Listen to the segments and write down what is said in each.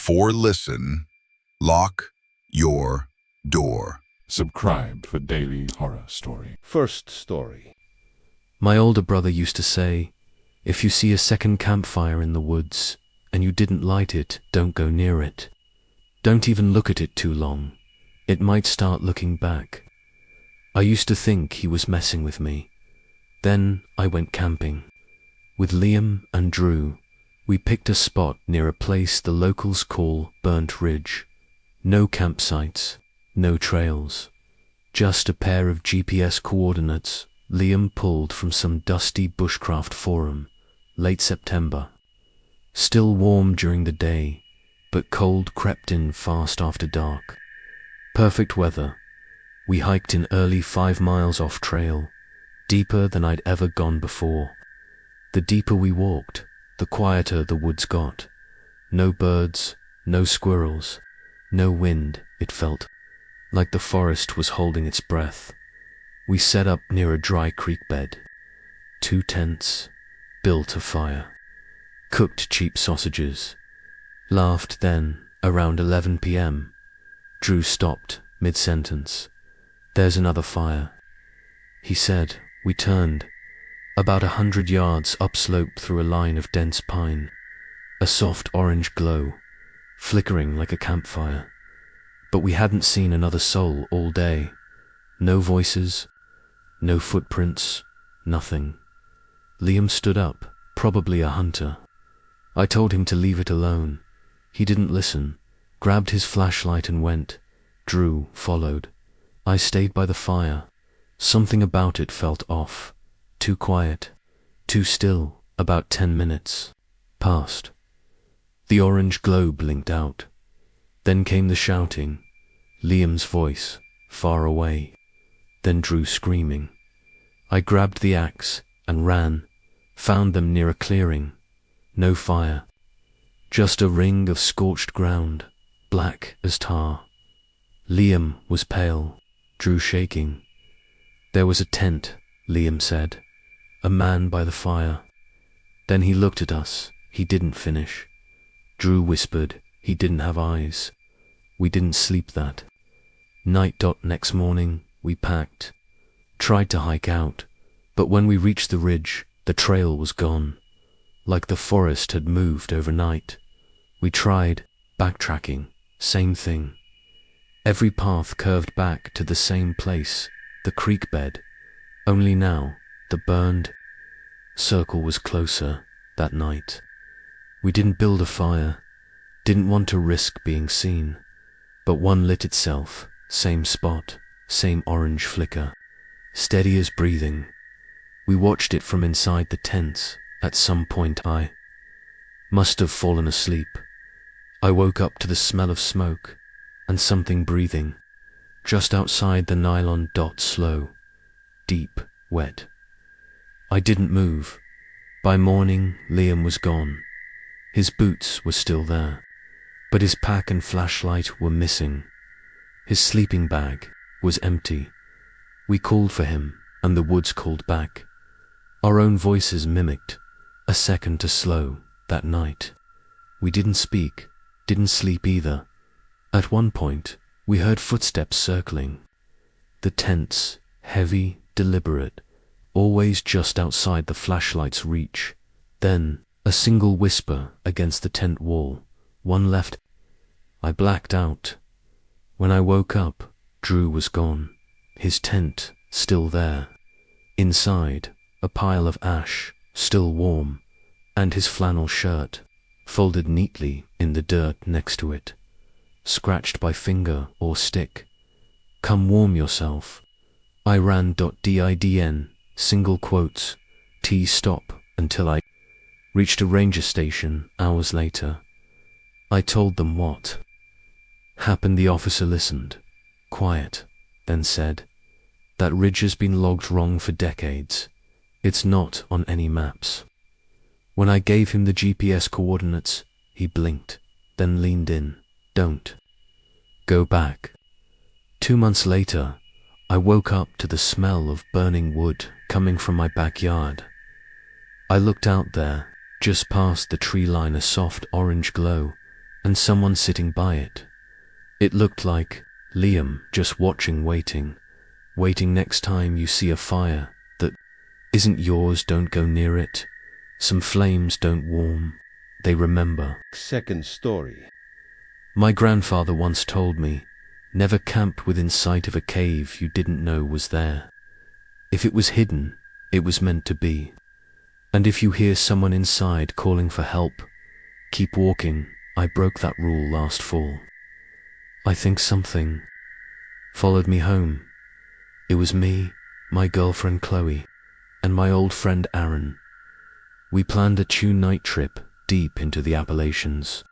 Before listen, lock your door. Subscribe for daily horror story. First story. My older brother used to say, if you see a second campfire in the woods and you didn't light it, don't go near it. Don't even look at it too long. It might start looking back. I used to think he was messing with me. Then I went camping. With Liam and Drew, we picked a spot near a place the locals call Burnt Ridge. No campsites, no trails. Just a pair of GPS coordinates Liam pulled from some dusty bushcraft forum, late September. Still warm during the day, but cold crept in fast after dark. Perfect weather. We hiked in early 5 miles off trail, deeper than I'd ever gone before. The deeper we walked, the quieter the woods got. No birds, no squirrels, no wind, it felt like the forest was holding its breath. We set up near a dry creek bed. 2 tents, built a fire, cooked cheap sausages, laughed. Then, around 11 p.m., Drew stopped mid-sentence. There's another fire, he said. We turned, about 100 yards upslope through a line of dense pine, a soft orange glow, flickering like a campfire. But we hadn't seen another soul all day. No voices, no footprints, nothing. Liam stood up, probably a hunter. I told him to leave it alone. He didn't listen, grabbed his flashlight and went. Drew followed. I stayed by the fire. Something about it felt off. Too quiet, too still. About 10 minutes passed. The orange glow blinked out. Then came the shouting, Liam's voice, far away. Then Drew screaming. I grabbed the axe and ran, found them near a clearing. No fire, just a ring of scorched ground, black as tar. Liam was pale, Drew shaking. There was a tent, Liam said. A man by the fire. Then he looked at us. He didn't finish. Drew whispered, he didn't have eyes. We didn't sleep that night. Next morning, we packed, tried to hike out, but when we reached the ridge, the trail was gone, like the forest had moved overnight. We tried backtracking, same thing. Every path curved back to the same place, the creek bed, only now the burned circle was closer. That night, we didn't build a fire, didn't want to risk being seen, but one lit itself, same spot, same orange flicker, steady as breathing. We watched it from inside the tents. At some point I must have fallen asleep. I woke up to the smell of smoke and something breathing, just outside the nylon. Slow, deep, wet. I didn't move. By morning, Liam was gone. His boots were still there, but his pack and flashlight were missing. His sleeping bag was empty. We called for him, and the woods called back. Our own voices mimicked, a second too slow. That night, we didn't speak, didn't sleep either. At one point, we heard footsteps circling. The tents, heavy, deliberate, always just outside the flashlight's reach. Then, a single whisper against the tent wall. One left. I blacked out. When I woke up, Drew was gone. His tent, still there. Inside, a pile of ash, still warm, and his flannel shirt, folded neatly in the dirt next to it, scratched by finger or stick. Come warm yourself. I ran. Didn, single quotes, T stop, until I reached a ranger station hours later. I told them what happened. The officer listened, quiet, then said, that ridge has been logged wrong for decades. It's not on any maps. When I gave him the GPS coordinates, he blinked, then leaned in. Don't go back. 2 months later, I woke up to the smell of burning wood coming from my backyard. I looked out there, just past the tree line, a soft orange glow, and someone sitting by it. It looked like Liam, just watching, waiting next time you see a fire that isn't yours, don't go near it. Some flames don't warm, they remember. Second story. My grandfather once told me, never camp within sight of a cave you didn't know was there. If it was hidden, it was meant to be. And if you hear someone inside calling for help, keep walking. I broke that rule last fall. I think something followed me home. It was me, my girlfriend Chloe, and my old friend Aaron. We planned a two-night trip deep into the Appalachians.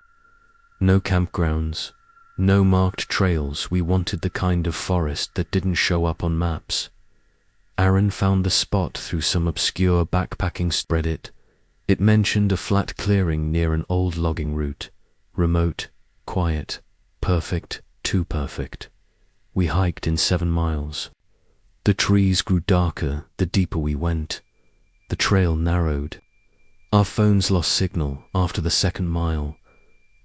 No campgrounds, no marked trails. We wanted the kind of forest that didn't show up on maps. Aaron found the spot through some obscure backpacking spread. It mentioned a flat clearing near an old logging route. Remote, quiet, perfect, too perfect. We hiked in 7 miles. The trees grew darker the deeper we went. The trail narrowed. Our phones lost signal after the 2nd mile.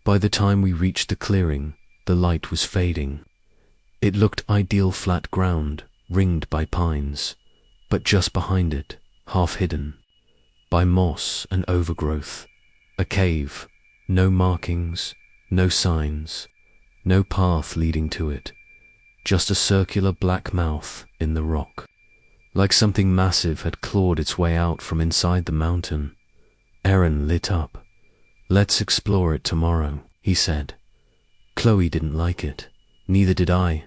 By the time we reached the clearing, the light was fading. It looked ideal, flat ground, ringed by pines, but just behind it, half hidden by moss and overgrowth, a cave. No markings, no signs, no path leading to it, just a circular black mouth in the rock, like something massive had clawed its way out from inside the mountain. Aaron lit up. Let's explore it tomorrow, he said. Chloe didn't like it, neither did I,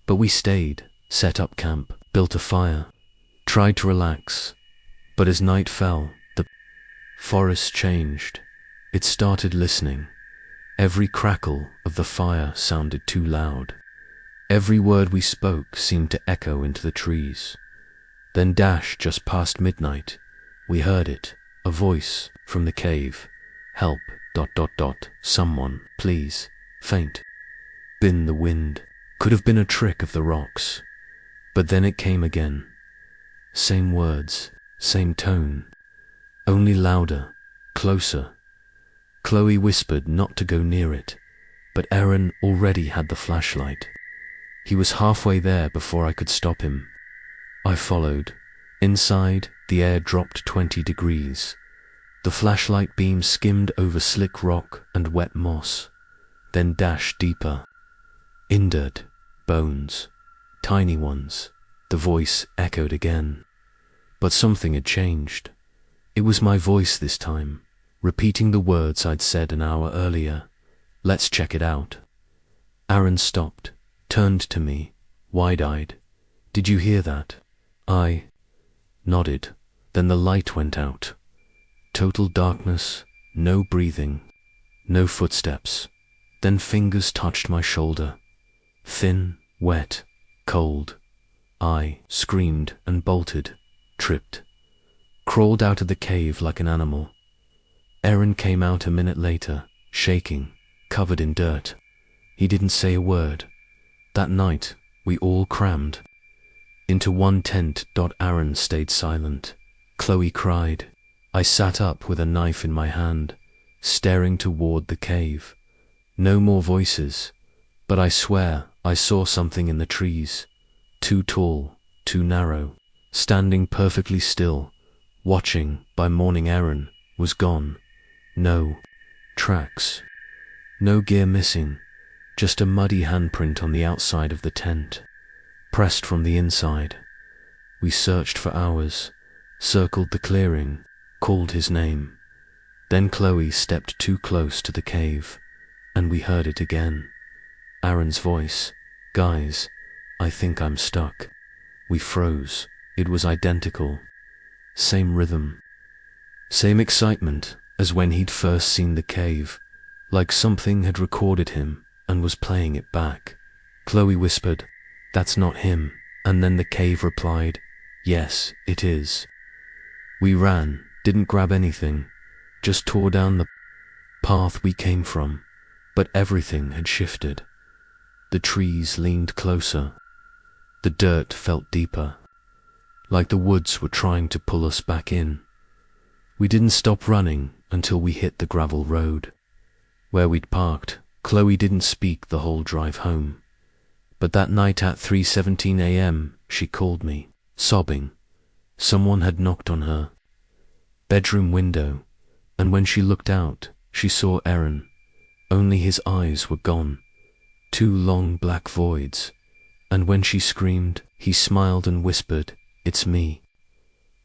but we stayed, set up camp, built a fire, tried to relax. But as night fell, the forest changed. It started listening. Every crackle of the fire sounded too loud. Every word we spoke seemed to echo into the trees. Then just past midnight, we heard it, a voice from the cave. Help, ... someone, please, faint. Bin the wind. Could have been a trick of the rocks. But then it came again. Same words, same tone, only louder, closer. Chloe whispered not to go near it, but Aaron already had the flashlight. He was halfway there before I could stop him. I followed. Inside, the air dropped 20 degrees. The flashlight beam skimmed over slick rock and wet moss, then dashed deeper. Indert, bones, tiny ones. The voice echoed again. But something had changed. It was my voice this time, repeating the words I'd said an hour earlier. Let's check it out. Aaron stopped, turned to me, wide-eyed. Did you hear that? I nodded. Then the light went out. Total darkness, no breathing, no footsteps. Then fingers touched my shoulder. Thin, wet, cold. I screamed and bolted, tripped, crawled out of the cave like an animal. Aaron came out a minute later, shaking, covered in dirt. He didn't say a word. That night, we all crammed into one tent. Aaron stayed silent. Chloe cried. I sat up with a knife in my hand, staring toward the cave. No more voices, but I swear I saw something in the trees. Too tall, too narrow, standing perfectly still, watching. By morning Aaron was gone. No tracks, no gear missing, just a muddy handprint on the outside of the tent, pressed from the inside. We searched for hours, circled the clearing, called his name. Then Chloe stepped too close to the cave, and we heard it again. Aaron's voice. Guys, I think I'm stuck. We froze. It was identical. Same rhythm. Same excitement as when he'd first seen the cave, like something had recorded him and was playing it back. Chloe whispered, "That's not him," and then the cave replied, "Yes, it is." We ran, didn't grab anything, just tore down the path we came from, but everything had shifted. The trees leaned closer. The dirt felt deeper, like the woods were trying to pull us back in. We didn't stop running until we hit the gravel road. where we'd parked. Chloe didn't speak the whole drive home. But that night at 3:17 a.m., she called me, sobbing. Someone had knocked on her bedroom window, and when she looked out, she saw Aaron. Only his eyes were gone, 2 long black voids. And when she screamed, he smiled and whispered, "It's me."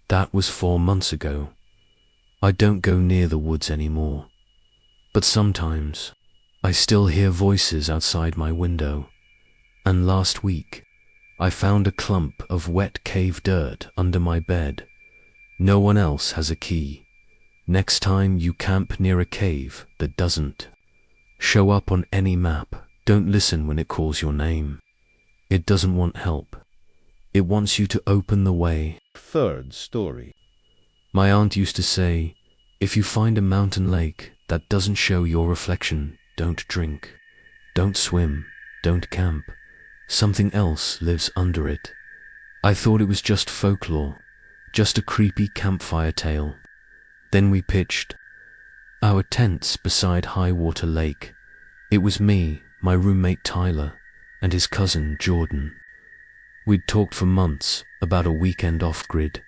That was 4 months ago. I don't go near the woods anymore. But sometimes, I still hear voices outside my window. And last week, I found a clump of wet cave dirt under my bed. No one else has a key. Next time you camp near a cave that doesn't show up on any map, don't listen when it calls your name. It doesn't want help. It wants you to open the way. Third story. My aunt used to say, if you find a mountain lake that doesn't show your reflection, don't drink, don't swim, don't camp. Something else lives under it. I thought it was just folklore, just a creepy campfire tale. Then we pitched our tents beside Highwater Lake. It was me, my roommate Tyler, and his cousin Jordan. We'd talked for months about a weekend off-grid,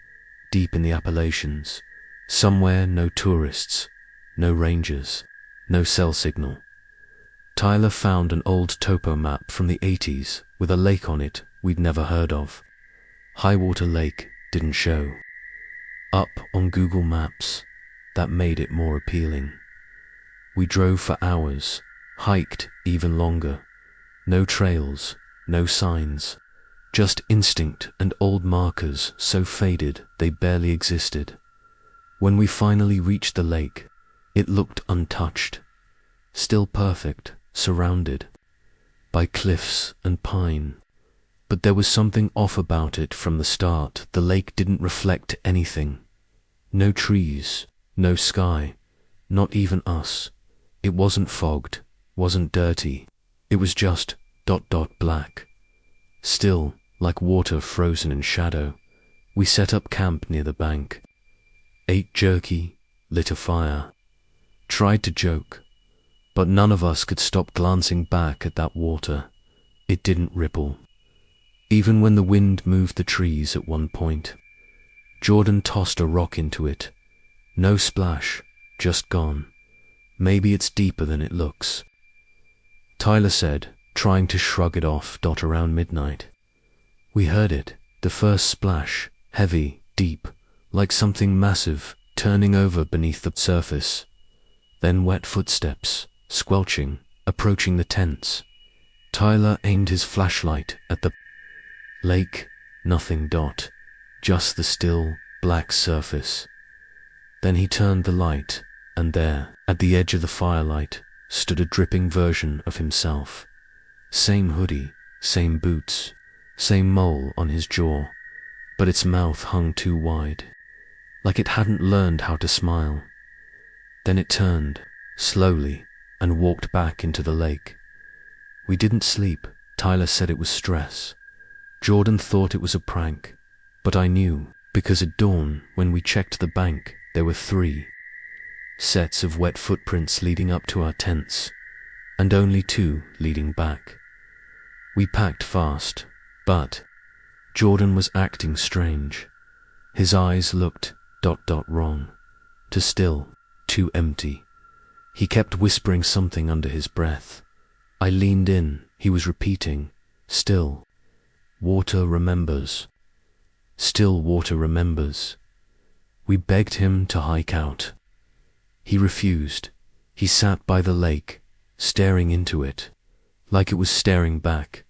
deep in the Appalachians, somewhere no tourists, no rangers, no cell signal. Tyler found an old topo map from the 80s with a lake on it we'd never heard of. Highwater Lake didn't show up on Google Maps. That made it more appealing. We drove for hours, hiked even longer. No trails, no signs, just instinct and old markers so faded they barely existed. When we finally reached the lake, it looked untouched, still perfect, surrounded by cliffs and pine. But there was something off about it from the start. The lake didn't reflect anything. No trees, no sky, not even us. It wasn't fogged, wasn't dirty. It was just ... black. Still, like water frozen in shadow. We set up camp near the bank. Ate jerky, lit a fire. Tried to joke, but none of us could stop glancing back at that water. It didn't ripple. Even when the wind moved the trees at one point. Jordan tossed a rock into it. No splash, just gone. Maybe it's deeper than it looks. Tyler said, trying to shrug it off. Around midnight. We heard it, the first splash, heavy, deep, like something massive turning over beneath the surface. Then wet footsteps, squelching, approaching the tents. Tyler aimed his flashlight at the lake. Nothing. Just the still, black surface. Then he turned the light, and there, at the edge of the firelight, stood a dripping version of himself. Same hoodie, same boots, same mole on his jaw, but its mouth hung too wide, like it hadn't learned how to smile. Then it turned, slowly, and walked back into the lake. We didn't sleep. Tyler said it was stress. Jordan thought it was a prank, but I knew, because at dawn, when we checked the bank, there were 3 sets of wet footprints leading up to our tents, and only 2 leading back. We packed fast, but Jordan was acting strange. His eyes looked ... wrong. Too still, too empty. He kept whispering something under his breath. I leaned in. He was repeating, "Still, water remembers. Still water remembers." We begged him to hike out. He refused. He sat by the lake, staring into it, like it was staring back.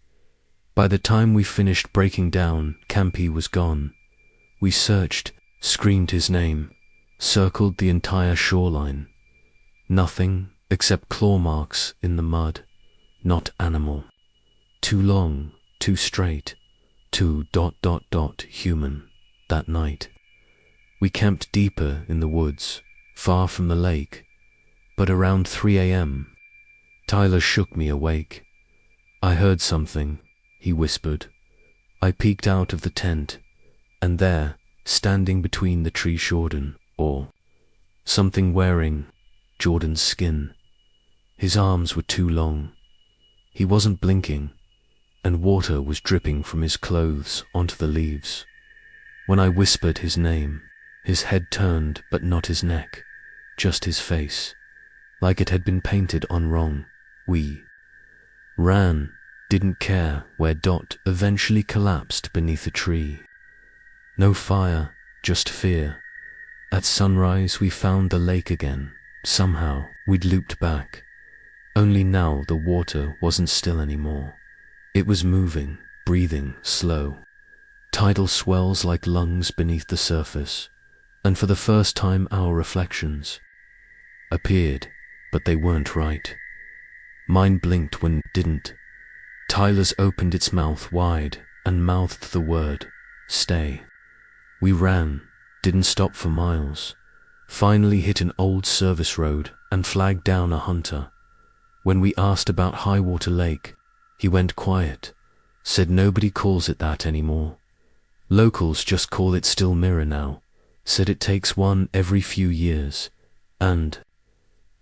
By the time we finished breaking down, Campy was gone. We searched, screamed his name, circled the entire shoreline. Nothing except claw marks in the mud. Not animal. Too long, too straight, too ... human. That night. We camped deeper in the woods, far from the lake, but around 3 a.m. Tyler shook me awake. "I heard something," he whispered. I peeked out of the tent, and there, standing between the tree, Jordan, or something wearing Jordan's skin. His arms were too long. He wasn't blinking, and water was dripping from his clothes onto the leaves. When I whispered his name, his head turned, but not his neck, just his face, like it had been painted on wrong. We ran, didn't care where Dot eventually collapsed beneath a tree. No fire, just fear. At sunrise we found the lake again. Somehow we'd looped back. Only now the water wasn't still anymore. It was moving, breathing, slow. Tidal swells like lungs beneath the surface. And for the first time our reflections appeared, but they weren't right. Mine blinked when it didn't. Tyler's opened its mouth wide and mouthed the word, stay. We ran, didn't stop for miles. Finally hit an old service road and flagged down a hunter. When we asked about Highwater Lake, he went quiet, said nobody calls it that anymore. Locals just call it Still Mirror now, said it takes one every few years, and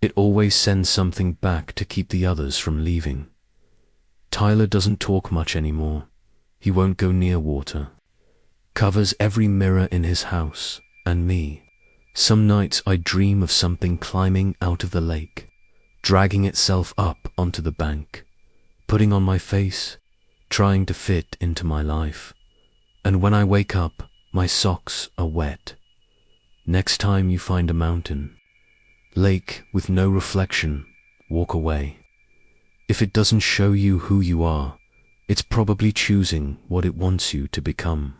it always sends something back to keep the others from leaving. Tyler doesn't talk much anymore. He won't go near water. Covers every mirror in his house, and me. Some nights I dream of something climbing out of the lake, dragging itself up onto the bank, putting on my face, trying to fit into my life. And when I wake up, my socks are wet. Next time you find a mountain, lake with no reflection, walk away. If it doesn't show you who you are, it's probably choosing what it wants you to become.